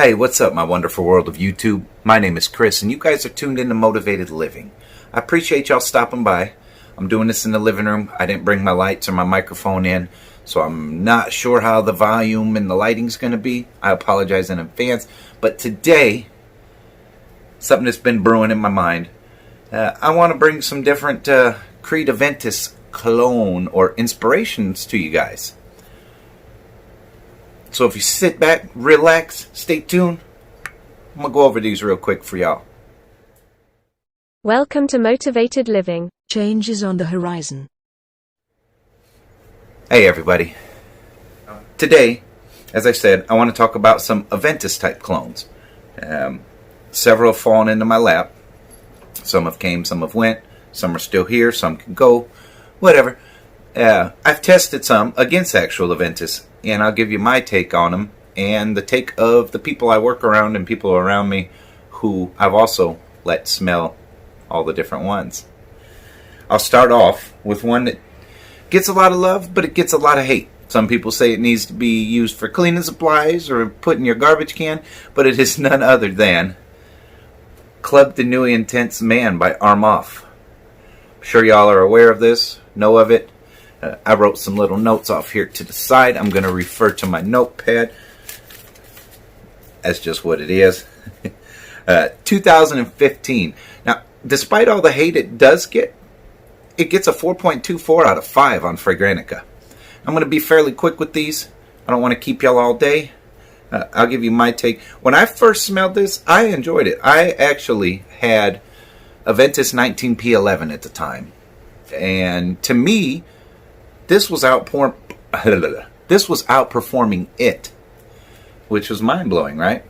Hey, what's up, my wonderful world of YouTube? My name is Chris, and you guys are tuned into Motivated Living. I appreciate y'all stopping by. I'm doing this in the living room. I didn't bring my lights or my microphone in, so I'm not sure how the volume and the lighting's going to be. I apologize in advance. But today, something that's been brewing in my mind, I want to bring some different Creed Aventus Clone or inspirations to you guys. So if you sit back, relax, stay tuned, I'm going to go over these real quick for y'all. Welcome to Motivated Living. Change is on the horizon. Hey everybody. Today, as I said, I want to talk about some Aventus type clones. Several have fallen into my lap. Some have came, some have went. Some are still here, some can go. Whatever. I've tested some against actual Aventus, and I'll give you my take on them and the take of the people I work around and people around me who I've also let smell all the different ones. I'll start off with one that gets a lot of love, but it gets a lot of hate. Some people say it needs to be used for cleaning supplies or put in your garbage can, but it is none other than Club the New Intense Man by Armoff. I'm sure y'all are aware of this, know of it. I wrote some little notes off here to the side. I'm going to refer to my notepad. That's just what it is. 2015. Now, despite all the hate it does get, it gets a 4.24 out of 5 on Fragrantica. I'm going to be fairly quick with these. I don't want to keep y'all all day. I'll give you my take. When I first smelled this, I enjoyed it. I actually had Aventus 19P11 at the time. And to me, this was outperforming it, which was mind-blowing, right?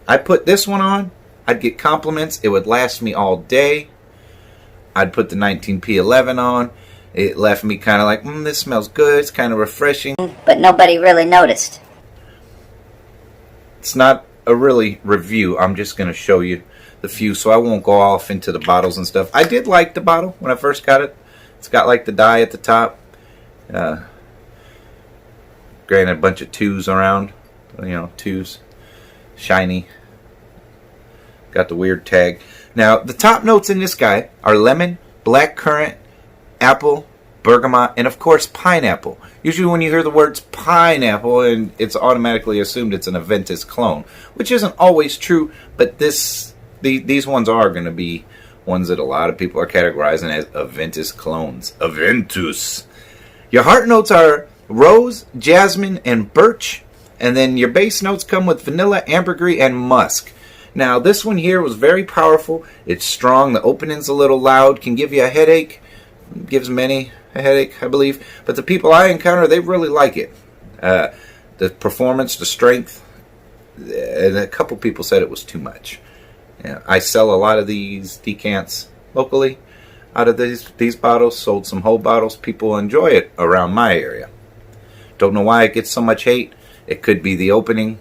I put this one on, I'd get compliments, it would last me all day. I'd put the 19P11 on, it left me kind of like, this smells good, it's kind of refreshing. But nobody really noticed. It's not a really review, I'm just going to show you the few, so I won't go off into the bottles and stuff. I did like the bottle when I first got it. It's got like the dye at the top. Granted, a bunch of twos around, twos, shiny, got the weird tag. Now, the top notes in this guy are lemon, black currant, apple, bergamot, and of course pineapple. Usually when you hear the words pineapple, and it's automatically assumed it's an Aventus clone, which isn't always true, but these ones are going to be ones that a lot of people are categorizing as Aventus clones. Aventus. Your heart notes are rose, jasmine, and birch. And then your base notes come with vanilla, ambergris, and musk. Now, this one here was very powerful. It's strong. The opening's a little loud. Can give you a headache. Gives many a headache, I believe. But the people I encounter, they really like it. The performance, the strength. And a couple people said it was too much. I sell a lot of these decants locally. Out of these bottles, sold some whole bottles. People enjoy it around my area. Don't know why it gets so much hate. It could be the opening.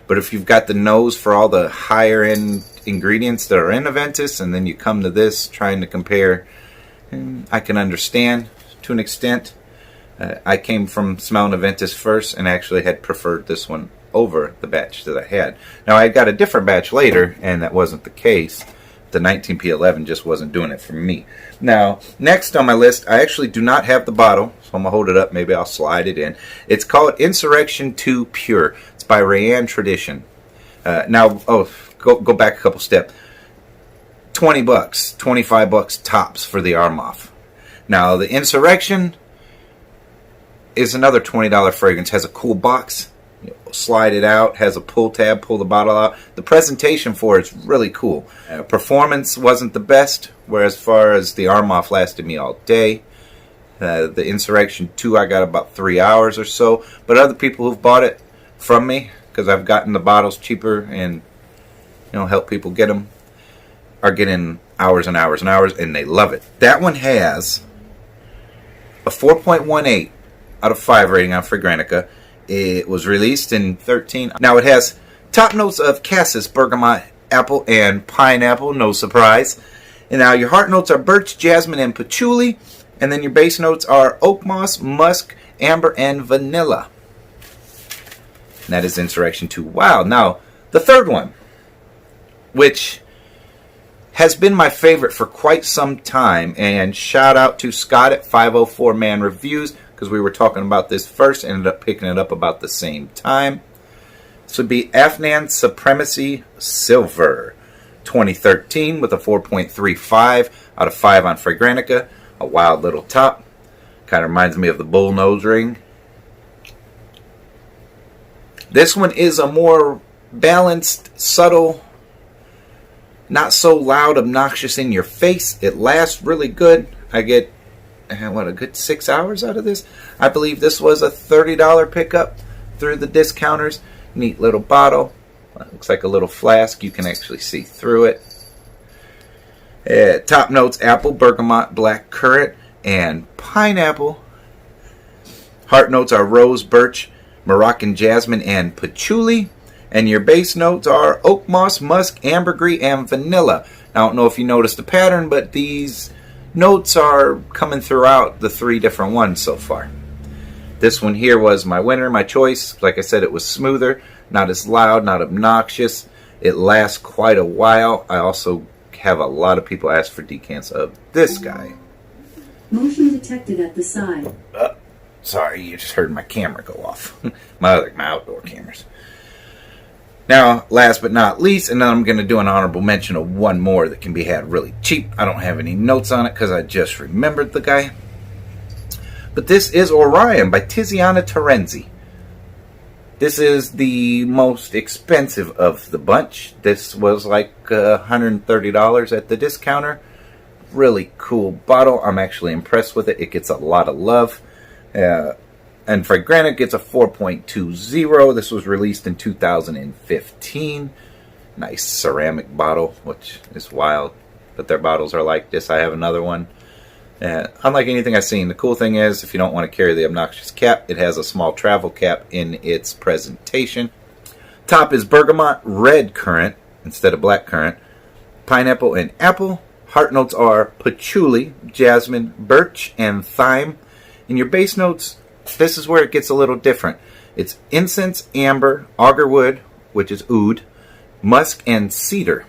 But if you've got the nose for all the higher end ingredients that are in Aventus, and then you come to this trying to compare, I can understand to an extent. I came from smelling Aventus first and actually had preferred this one over the batch that I had. Now I got a different batch later, and that wasn't the case. The 19P11 just wasn't doing it for me. Now, next on my list, I actually do not have the bottle, so I'm going to hold it up. Maybe I'll slide it in. It's called Insurrection 2 Pure. It's by Rayanne Tradition. Go back a couple steps. $20, $25 tops for the Armoff. Now, the Insurrection is another $20 fragrance. Has a cool box. Slide it out, has a pull tab, pull the bottle out. The presentation for it's really cool. Performance wasn't the best, whereas far as the Armoff lasted me all day. The Insurrection 2 I got about 3 hours or so, but other people who've bought it from me, because I've gotten the bottles cheaper and help people get them, are getting hours and hours and hours, and they love it. That one has a 4.18 out of 5 rating on Fragrantica. It was released in 2013. Now it has top notes of cassis, bergamot, apple, and pineapple. No surprise. And now your heart notes are birch, jasmine, and patchouli. And then your base notes are oak moss, musk, amber, and vanilla. And that is Insurrection 2. Wow. Now, The third one, which has been my favorite for quite some time, and shout out to Scott at 504 Man Reviews, because we were talking about this first, ended up picking it up about the same time. This would be Aventus Supremacy Silver 2013 with a 4.35 out of 5 on Fragrantica. A wild little top. Kind of reminds me of the bull nose ring. This one is a more balanced, subtle, not so loud, obnoxious in your face. It lasts really good. I get, a good 6 hours out of this. I believe this was a $30 pickup through the discounters. Neat little bottle. Looks like a little flask. You can actually see through it. Top notes: apple, bergamot, black currant, and pineapple. Heart notes are rose, birch, Moroccan jasmine, and patchouli. And your base notes are oak moss, musk, ambergris, and vanilla. I don't know if you noticed the pattern, but these notes are coming throughout the 3 different ones so far. This one here was my winner, my choice. Like I said, it was smoother, not as loud, not obnoxious. It lasts quite a while. I also have a lot of people ask for decants of this guy. Motion detected at the side. Sorry, you just heard my camera go off. my outdoor cameras. Now, last but not least, and then I'm going to do an honorable mention of one more that can be had really cheap. I don't have any notes on it because I just remembered the guy. But this is Orion by Tiziana Terenzi. This is the most expensive of the bunch. This was like $130 at the discounter. Really cool bottle. I'm actually impressed with it. It gets a lot of love. And Fragrantica gets a 4.20. This was released in 2015. Nice ceramic bottle, which is wild. But their bottles are like this. I have another one. Unlike anything I've seen, the cool thing is if you don't want to carry the obnoxious cap, it has a small travel cap in its presentation. Top is bergamot, red currant instead of black currant, pineapple, and apple. Heart notes are patchouli, jasmine, birch, and thyme. In your base notes, this is where it gets a little different. It's incense, amber, agarwood, which is oud, musk, and cedar.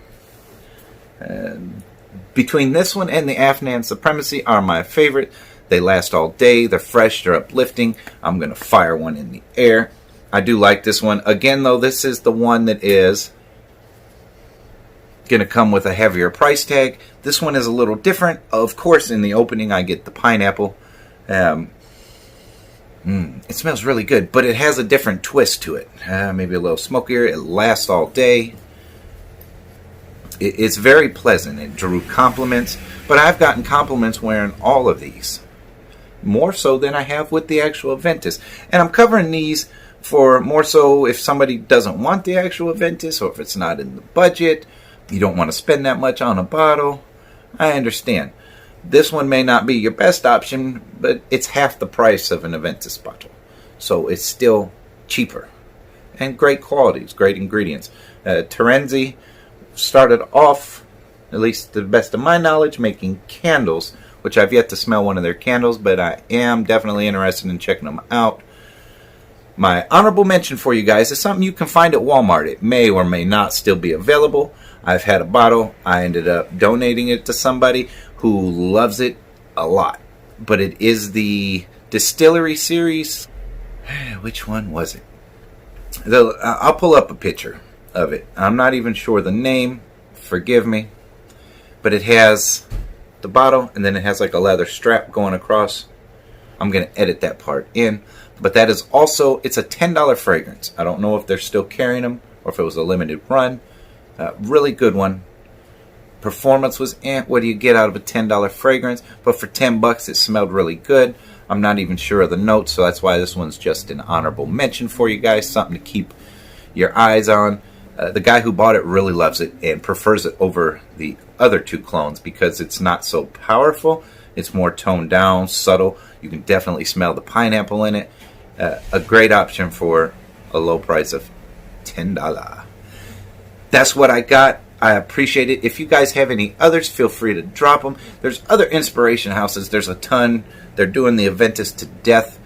Between this one and the Aventus Supremacy are my favorite. They last all day. They're fresh. They're uplifting. I'm going to fire one in the air. I do like this one. Again, though, this is the one that is going to come with a heavier price tag. This one is a little different. Of course, in the opening, I get the pineapple. It smells really good, but it has a different twist to it. Maybe a little smokier. It lasts all day. It's very pleasant. It drew compliments, but I've gotten compliments wearing all of these. More so than I have with the actual Aventus. And I'm covering these for more so if somebody doesn't want the actual Aventus, or if it's not in the budget, you don't want to spend that much on a bottle. I understand. This one may not be your best option, but it's half the price of an Aventus bottle. So it's still cheaper. And great qualities, great ingredients. Terenzi started off, at least to the best of my knowledge, making candles, which I've yet to smell one of their candles, but I am definitely interested in checking them out. My honorable mention for you guys is something you can find at Walmart. It may or may not still be available. I've had a bottle. I ended up donating it to somebody who loves it a lot. But it is the Distillery series. Which one was it? I'll pull up a picture of it. I'm not even sure the name. Forgive me. But it has the bottle, and then it has like a leather strap going across. I'm going to edit that part in. But that is also, it's a $10 fragrance. I don't know if they're still carrying them or if it was a limited run. Really good one. Performance was, what do you get out of a $10 fragrance? But for $10, it smelled really good. I'm not even sure of the notes, so that's why this one's just an honorable mention for you guys. Something to keep your eyes on. The guy who bought it really loves it and prefers it over the other 2 clones because it's not so powerful. It's more toned down, subtle. You can definitely smell the pineapple in it. A great option for a low price of $10. That's what I got. I appreciate it. If you guys have any others, feel free to drop them. There's other inspiration houses. There's a ton. They're doing the Aventus to death.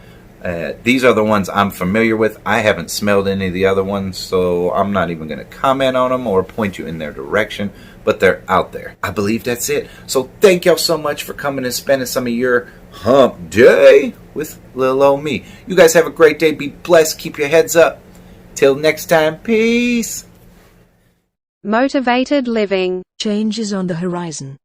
These are the ones I'm familiar with. I haven't smelled any of the other ones, so I'm not even going to comment on them or point you in their direction, but they're out there. I believe that's it. So thank y'all so much for coming and spending some of your hump day with little old me. You guys have a great day. Be blessed. Keep your heads up. Till next time. Peace. Motivated living. Change is on the horizon.